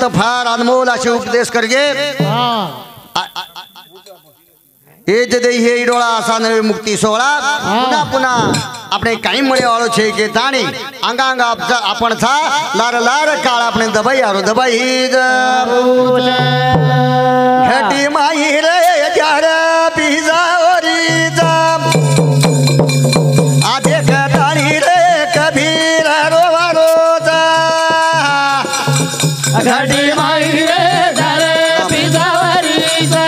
संत फार अनमोल असे उपदेश करगे हे जदे हे इडोळा असा नवे मुक्ती सोहळा पुन्हा पुन्हा આપણે કાઈ મળે વાળો છે કે તાણી આંગા આંગા આપણ થા લાર લાર કાળ આપણે દબાઈ આરો દબાઈ ઘટી માઈ રે જાર પીઝારી જામ આ દેખ તાણી રે કબીર રો વારો જા घटी माई रे जारे पीझारी जा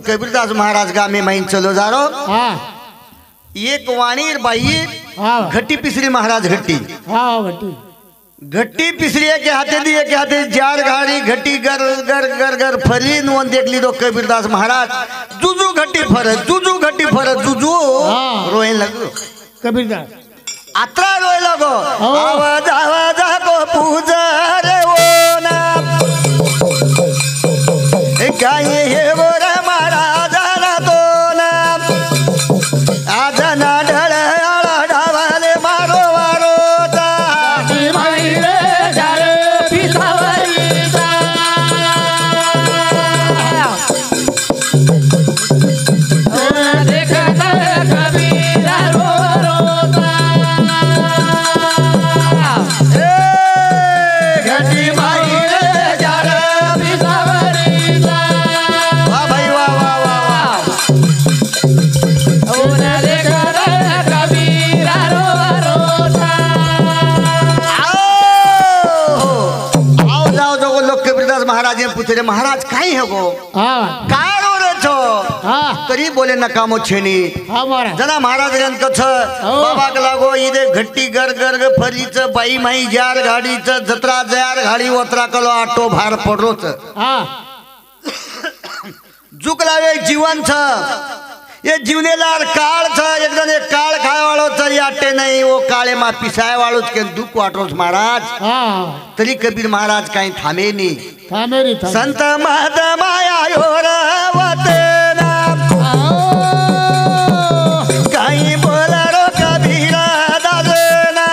कबीरदास महाराज गामे माइन चलो जा रो एक वाणीर बाई घट्टी पिसरी महाराज घट्टी घट्टी पिसरी के हाथे दी के हाथे जार गाड़ी घट्टी गर गर गर गर फरी नुन देख ली दो कबीरदास महाराज जुजू घट्टी फरत जुजू रोए लगो कबीरदास आत्रा रोए लगो आवाज को पूजा रे ओ ना गाय हे बोरा महाराज ना तो ना आजना ढळ आळा डावाले मारो मारो ता माई रे जारे पीझारी जा देखता कबीर रो रोता घटी माई रे जारे पीझारी जा वाह भाई वाह वाह वाह वाह ओना देखता कबीर रो रोता आओ जाओ जो लोग कबीरदास महाराज ने पूछे महाराज काई है गो का रो रे छो तरी बोले नकामो छेनी जना महाराज रे कछ बाबा के लागो इदे घट्टी गर गर ग फरीच बाई माई जार गाडीच जत्रा जार गाडी ओतरा कलो आटो भार पडरोच जुकलावे जीवन छ ये जीवनेलार काळ छ एकदम एक काळ खाय वाळो तरी आटे नाही वो काळे मा पिसाय वाळोच के दुख वाटोच महाराज तरी कबीर महाराज काही थांबे नी संत महद माया योर वतना काही बोलरो कबीर दादना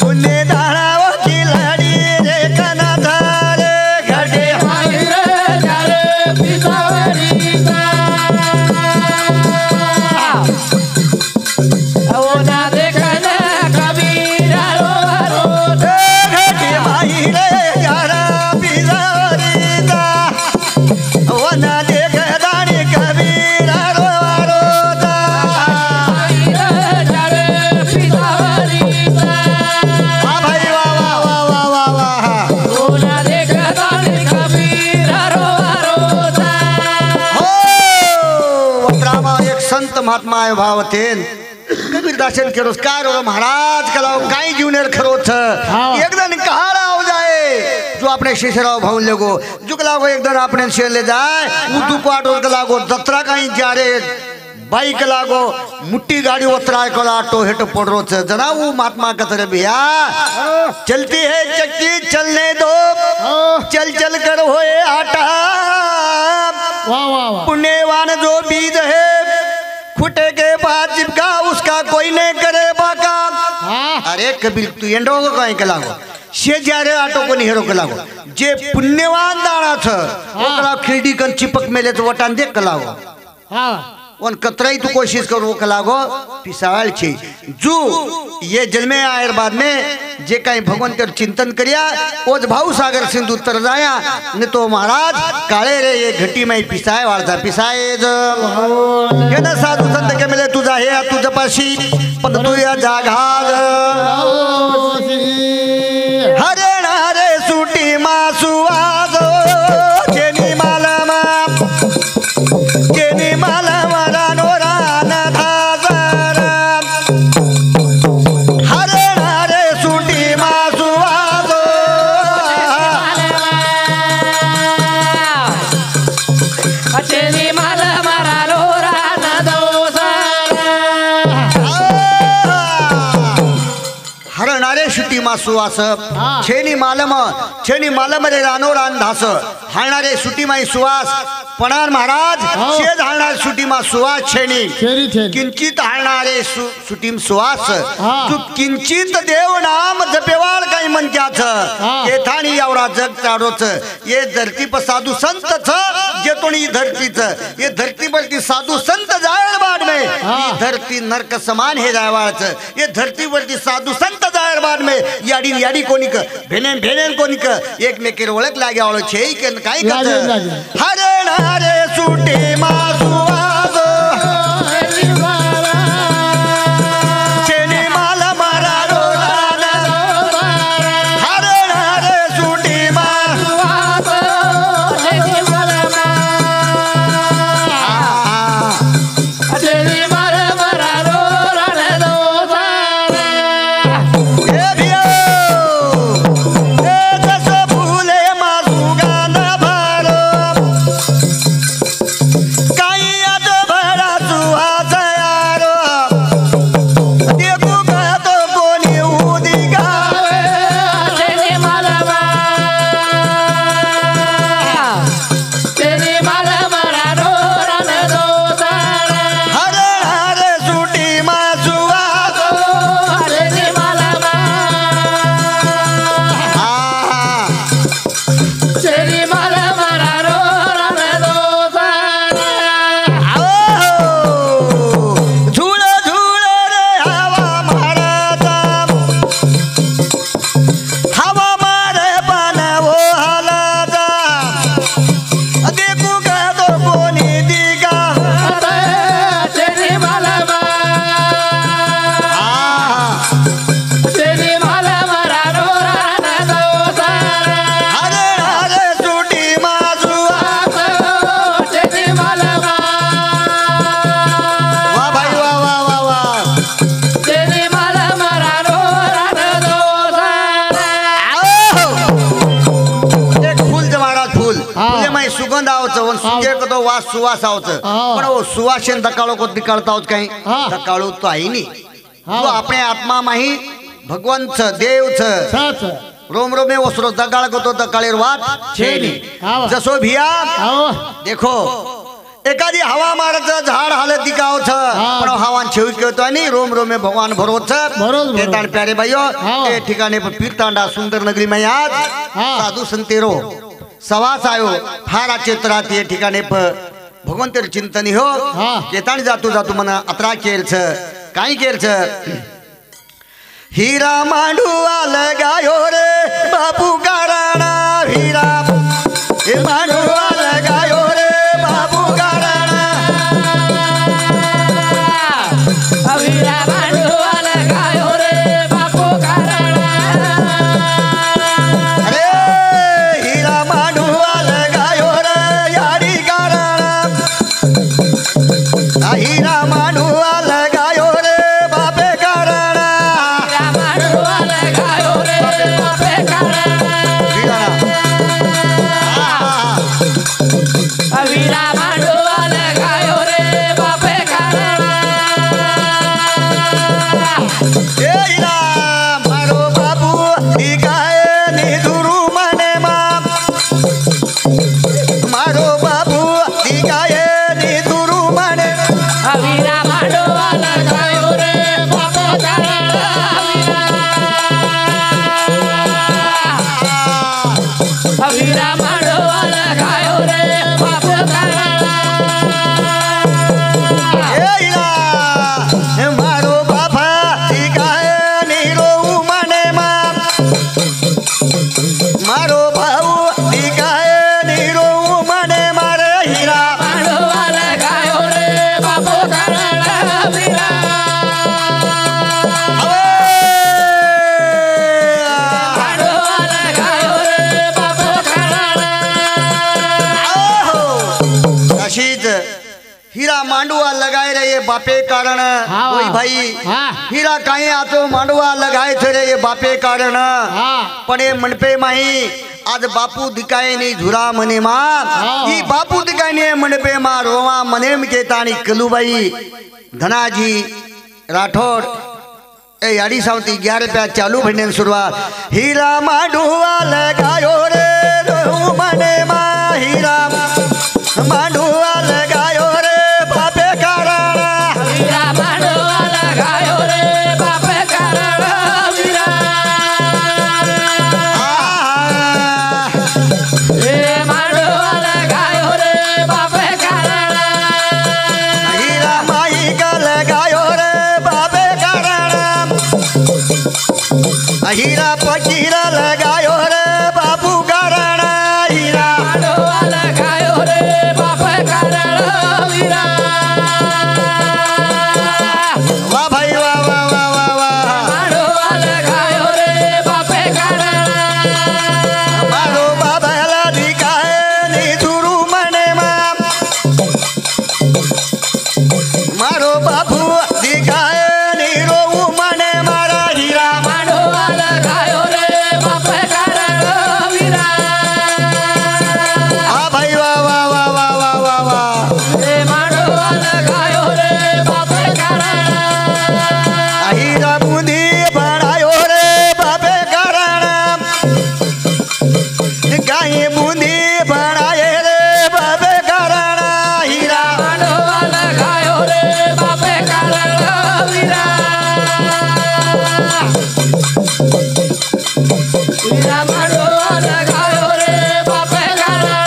पुण्य दाराव की लडी रे कना धारे घडे माई रे जारे पीझारी जा ओना देखता कबीर रो रोता घटी माई रे यारा बिजारी दा वना देख दाणी कबीर रो रो दा माई रे जारे पीझारी जा वाह भाई वाह वाह वाह वाह वाह वाह ओना देखता कबीर रो रोता हो वत्रामा एक संत महात्मा आहे भावतेन कबीरदासन केरोस काय रो महाराज कलाव काय जीवनेर खरोच एकदम कहाड़ा हो जाए जो अपने शिशराव भाऊन लगो जुक लागो एकदम अपने शेर ले जाए उदू पाटो के लागो दत्रा कहीं जा रे बाइक लागो मुट्ठी गाड़ी उतराय कला तो हेट पड़ो छ जना वो महात्मा कतर भैया चलती है चक्की चलने दो चल चल कर होए आटा वाह वाह वाह पुण्यवान जो बीज है फुटे के बाद चिपका उसका कोई नहीं करे बाका अरे कबीर तू एंडो को कहीं के लागो शेजारे आटो को नहीं हेरो के लागो जे पुण्यवान दाना छ ओकरा खिलडी कन चिपक मेले तो वटान देख के लागो हाँ वन कतराई तू कोशिश करो के लागो पिसाल छे जो ये जन्मे आयर बाद में जे कहीं भगवान कर चिंतन करिया ओज भाऊ सागर सिंधु तर जाया ने तो महाराज काळे रे ये घटी में पिसाय वाळजा पिसाय के ना साधू संत के मिले तुझा हे तुझ पाशी पण तू या जाघाज हरे नारे सुटी मासुवाज जेनी मालमा जेनी मालमा रानोरान धाजर हरे नारे सुटी मासुवाज अचेनी माल मारालो रान दोसर हरणारे सुटी मासुवास छेनी मालम रे रानो रान धास हालणारे सुटी माई सुवास पणार महाराज शेज हालणार सुटी मा सुवास छेनी किंचित हालणारे सुटीम सुवास तू किंचित देव नाम जपेवाळ काही म्हणत्याच ये थाणी एवढा जग चारोच ये धरती पर साधू संत छ जे तोणी धरती छ ये धरती पर ती साधू संत जायल बाद में ये धरती नरक समान हे जायवाच ये धरती पर ती साधू संत जायल बाद में याडी याडी कोणिक भेनेन भेनेन कोणिक एकमेकेर ओळख लाग्यावळ छे के काय करत हरे नारे सुटे मासुवाज छेनी माला मारा रोना हरे नारे सुटे मासुवाज छेनी माला मारा रोना दोसर ए भियो ए जस फूले मासुगान भारो काही आज भरा सुहास यारो देखू का तो कोणी उदिगा छेनी माला मारा रोना दोसर हरे हरे सुटी मासुवाज छेनी माला छेनी माला मारा रोना दोसर झूळ झूळ रे हवा मारता हवा मारे पण वो हलता देखू का तो कोणी दिगा छेनी माला छेनी माला मारा रोना दोसर हरे हरे सुटी मासुवाज छेनी माला वाह भाई वाह वाह वाह वाह छेनी माला मारा रोना दोसर एक फूल जमाडा फूल फुले माई सुगंध आवच वन सुजे कतो वास सुवास आवच पण वो सुवासेन दकाळो को निकालता होत काही दकाळो तो आई नी तो अपने आत्मा माही भगवान छ देव छ सच रोम रोमे वस्रो दगाळ को तो दकाळेर वात छेनी जसो भिया देखो एखादी हवा मारचं झाड हालत दिकाव छ पण हवान छेव केतो आणि रोम रोमे भगवान भरोच बरोबर. हे ताण प्यारे भाइयो ए ठिकाणी फिरतांडा सुंदर नगरी में आज साधू संतेरो सवास आयो फारा चित्रात ये ठिकाणी भगवंतर चिंतनी हो केताण जातो जातो मना अत्रा केल छ काही केल छ हीरा मांडुआ लगायो रे बापू गाराणा हीरा हे मांडुआ लगायो रे बापू गाराणा अभिरा मांडुआ लगायो रे बापू गाराणा अरे हीरा मांडुआ लगायो रे यारी गाराणा हीरा मांडुआ लगायो रे बापे गाराणा मांडुआ लगायो रे बापे गाराणा हीरा मांडवा लगायो रे बाप कराड़ा ए हीरा मारो बापा दिखाए नीरो मने मारो भाऊ दिखाए नीरो मने मारे हीरा मांडवा लगायो रे बाप कराड़ा हीरा मांडवा लगायो रे बाप कराड़ा अशीच हीरा मांडवा लगाए रे ये बापे कारण कोई भाई हीरा काई आतो मांडवा लगाए थे रे ये बापे कारण पण ये मनपे माही आज बापू दिखाए नहीं झुरा मने मा ई बापू दिखाए नहीं मनपे मा रोवा मने के ताणी कलुबाई धनाजी राठौड़ ए याडी सावती 11 रुपया चालू भंडन शुरुआत हीरा मांडवा लगायो रे रो मने मा हीरा मांडवा लगायो रे बापे कारण हीरा मांडवा लगायो रे बाप कराड़ा हीरा ए मांडवा लगायो रे बाप कराड़ा हीरा माई का लगायो रे बापे कारण हीरा पकीरा लगायो रे बापू कारण हीरा मांडवा लगायो रे बाप कराड़ा हीरा वाह भाई वाह वाह वाह वाह वाह मांडवा लगायो रे बाप कराड़ा मारो बाबला दिखाए नी झुरू मने मारो बापू दिखाए नी रो मने मारा हीरा मांडवा लगायो रे बाप कराड़ा हीरा आ भाई वाह वाह वाह वाह वाह वाह वाह ए मांडवा लगायो रे बाप कराड़ा हीरा बूंदी बनायो रे बापे कारण गाय बूंदी बनाए रे बापे कारण हीरा मांडवा लगायो रे बाप कराड़ा हीरा हीरा मांडवा लगायो रे बाप कराड़ा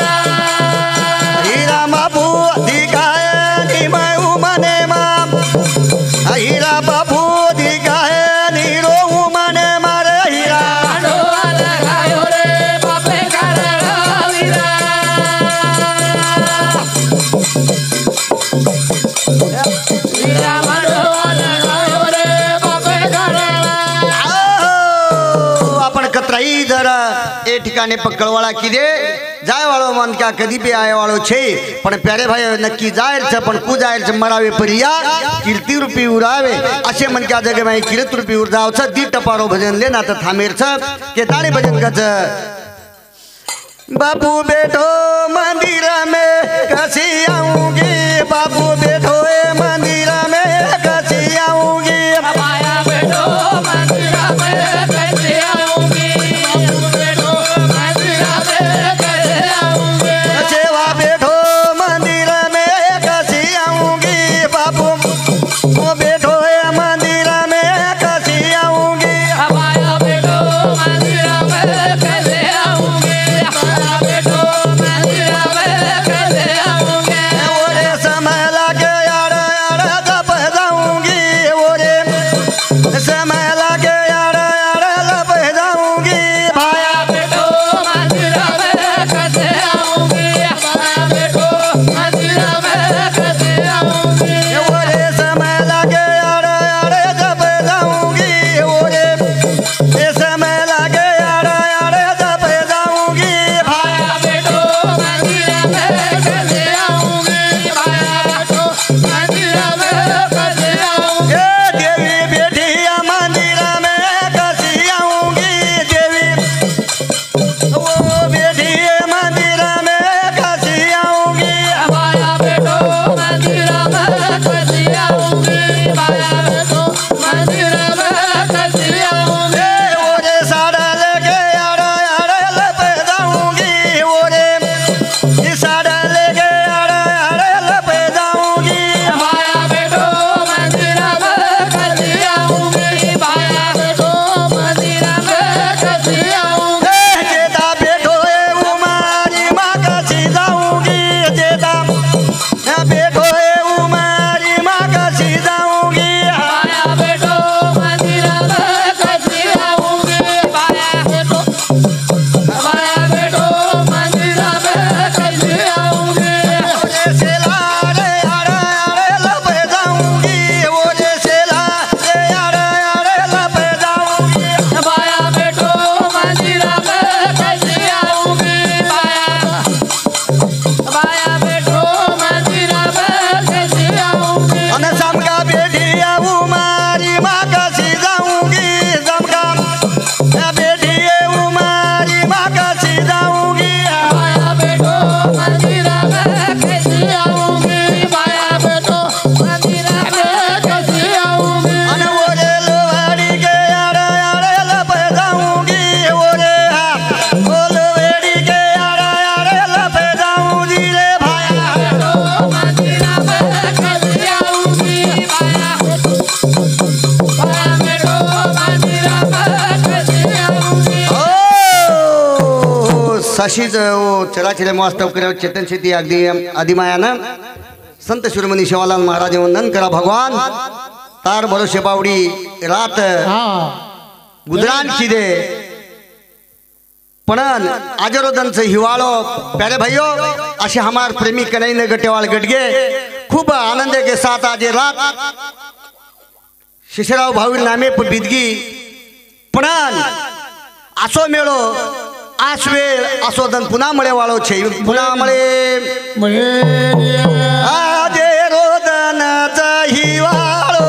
हीरा बाबू दिखाए नी मैं मने हीरा बाबू दिखाए नी रो मने मारे हीरा मांडवा लगायो रे बाप कराड़ा हीरा हीरा मांडवा लगायो रे बाप कराड़ा आपण कतराई जरा ए ठिकाणी पकडवाळा किदे जाय वाळो मन क्या कधी बी आय वाळो छे पण प्यारे भाई नक्की जायर छ पण कु जायर छ मरावे परिया कीर्ती रूपी उरावे असे मन क्या जगे माई कीर्ती रूपी उर जाव छ दी टपारो भजन लेना त थामेर छ के ताणी भजन कच बाबू बैठो मंदिर में कसी आऊंगी बाबू बैठो ए मंदिर में कसी आऊंगी माया बैठो मंदिरा में कैसे आऊंगी बैठो मंदिरा में कैसे आऊंगी सेवा बैठो मंदिर में कसी आऊंगी बाबू वो बैठो ए मंदिर में कसी आऊंगी माया बैठो मंदिरा में कैसे आऊंगी माया बैठो मंदिरा में कैसे आऊंगी ओरे समय लगे यार यार जब जाऊंगी ओरे समय लगे यार यार जब जाऊंगी भाया बैठो मंदिरा में कैसे आऊंगी माया बैठो मंदिरा में कैसे आऊंगी ओरे समय लगे यार यार जब जाऊंगी ओरे समय लगे साशीज चराचरे वास्तव कर चेतन शेती अगदी आदिमायानं संत शिरोमणी शिवालाल महाराज वंदन करा भगवान तार भरोसे बावडी रात गुजरान किदे पणन आजरोदनचं हिवाळो प्यारे भाइयों असे हमार प्रेमी कन्हैया गटेवाल गटगे खूब आनंद के साथ आज रात शिशराव भावी नामे बिदगी पणन आसो मेळो आस वेळ आसो दन पुन्हा मळे वाळो छे पुन्हा मळे आज रोदनाचा हिवाळो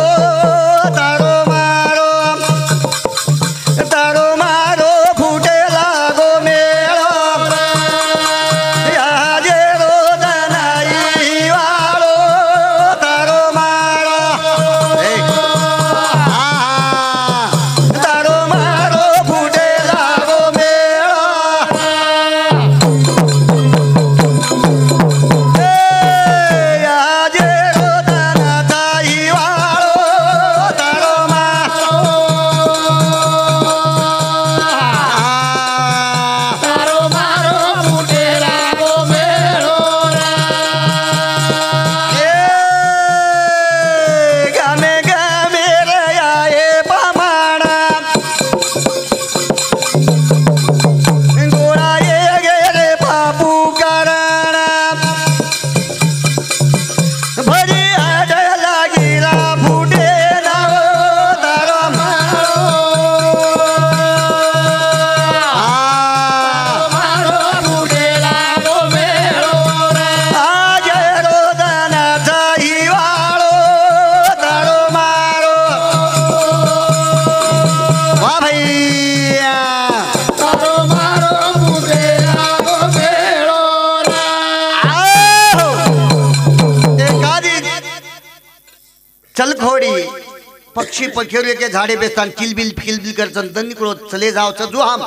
पक्षी पखेरु के झाडे बेस्तान किलबिल करचन तनिकड़ो चले जाओ जो हम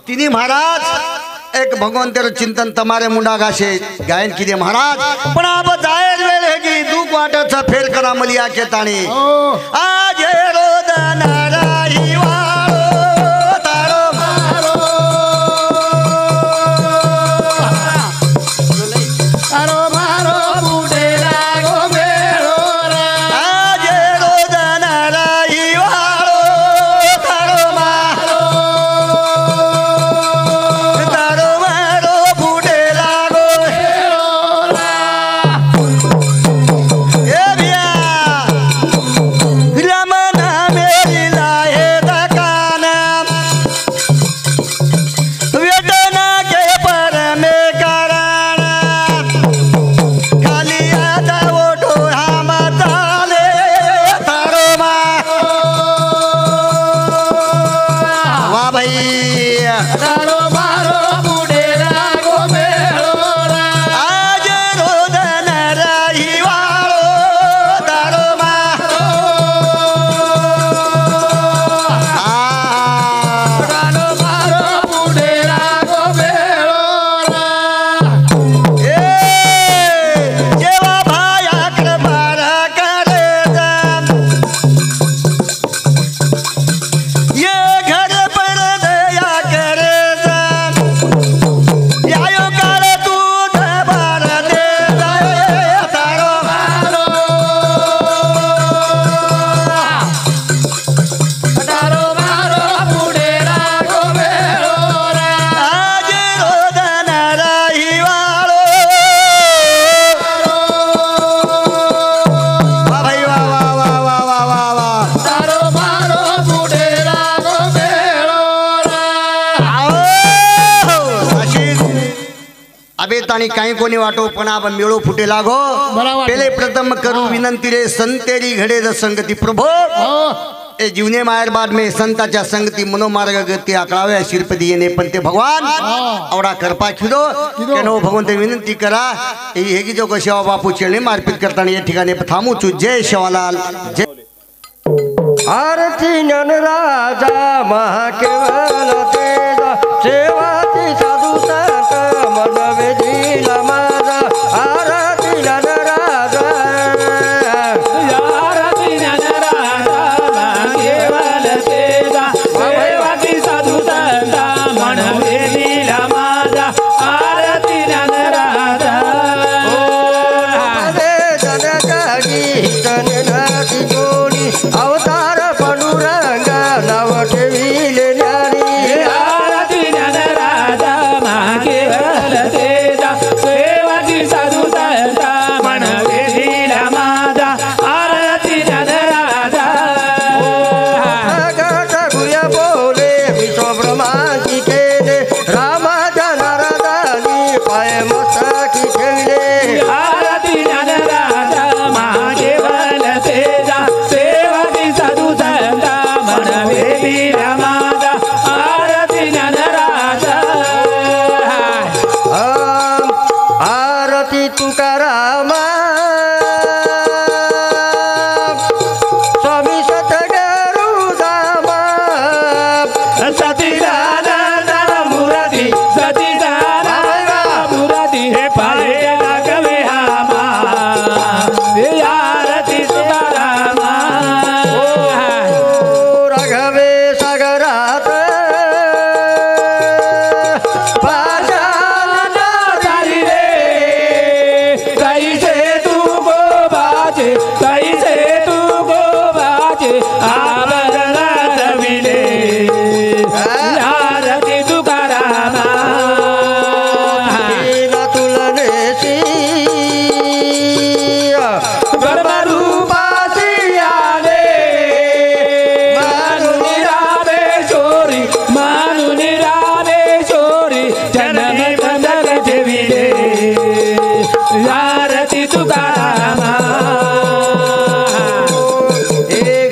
तिनी महाराज एक भगवंतेर चिंतन तमारे मुंडा गाशे गायन किदे महाराज पण अब जायर वेळ है की दुख वाटचा फेर करा मलिया के ताणी आज रोदन राही वाळो तारो मारो तारो मारो बुडे लागो मेळो रे आज रोदन राही वाळो तारो मारो तारो मारो बुडे लागो मेळो रे ए बिया रमना मेरी लाए दकाना वेदना के पर में कराना खाली आता ओठो हम ताले तारो मा वाह भाई तारो मारो बुडे लागो मेळो रे आज रोदन राही वाळो तारो मारो तारो मारो बुडे लागो मेळो रे जेवा भाया कृपारा करे ये घर पर दया करे यायो काळ तू दबार दे तारो मारो तारो मारो बुडे लागो मेळो रे आज रोदन राही वाळो वाह भाई वाह वाह वाह वाह वाह वाह वाह तारो मारो बुडे लागो मेळो रे अबे ताणी काही कोणी वाटो पण आपण मेळो फुटे लागो पहिले प्रथम करू विनंती रे संतेरी घडे ज संगती प्रभो ए जीवने मायर बाद में संताच्या संगती मनोमार्ग गती आकळाव्या शिरपदी येणे पण ते भगवान आवडा करपा खिदो केनो भगवंत विनंती करा हे की जो शेवा बापू चरणी मार्पित करताना या ठिकाणी थांबू चू जय शिवालाल जय आरती नन राजा महाकेवल तेज सेवाती साधु संत मन वेदीला माझा आरती नन राजा आरती नन राजा केवल तेजा सेवाती साधू संत मन वेदीला माझा सतीदानंद मुरारी सतीदानंद मुरारी हे पाले राघवे हामा आरती तुकारामा राघवे सागरात तारी रे कैसे तू गो बाजे कैसे तू गो बाजे आवरणा रविले आरती तुकारामा तुलनेशी गर्भरूपासी आले मानुनी रामेश्वरी जन्म बंदर देविले आरती तुकारामा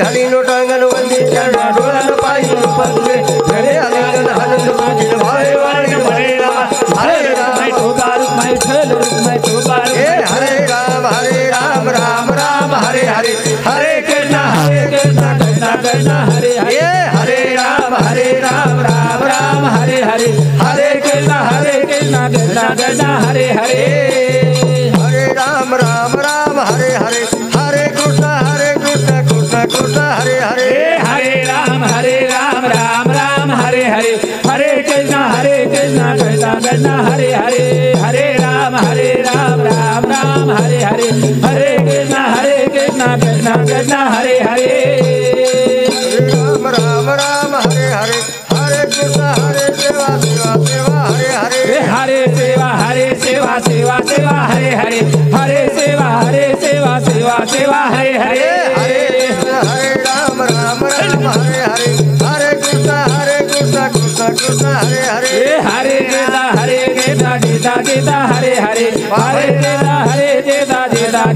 घाली लोटांगण वंदी चरणा डोळ्यान पायी पडले घरे आलिंगन आनंद पाटील भावे वाळगे हरे राम हरे राम हरे राम राम राम हरे हरे हरे कृष्ण कृष्ण कृष्ण हरे हरे राम राम राम हरे हरे हरे कृष्ण कृष्ण हरे हरे हरे राम हरे हरे हरे कृष्ण कृष्ण कृष्ण हरे हरे हरे राम राम हरे हरे हरे कृष्ण कृष्ण कृष्ण हरे हरे हरे राम राम हरे हरे हरे कृष्ण कृष्ण कृष्ण हरे हरे राम हरे हरे हरे कृष्ण हरे सेवा हरे हरे हरे सेवा हरे हरे हरे सेवा हरे हरे हरे राम हरे हरे हरे कृष्ण कृष्ण हरे हरे हरे गीता गीता हरे हरे हरे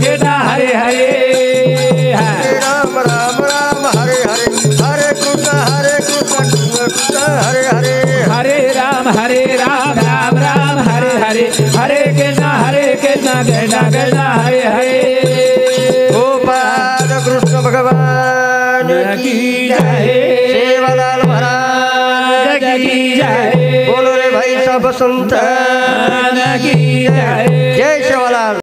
गीता हरे हरे हरे राम हरे हरे हरे कृष्ण कृष्ण हरे हरे हरे राम हरे हरे हरे कृष्ण हरे हरे गोपाल कृष्ण भगवान की जय सेवालाल महाराज की जय बोलो रे भाई सब संत की जय जय सेवालाल।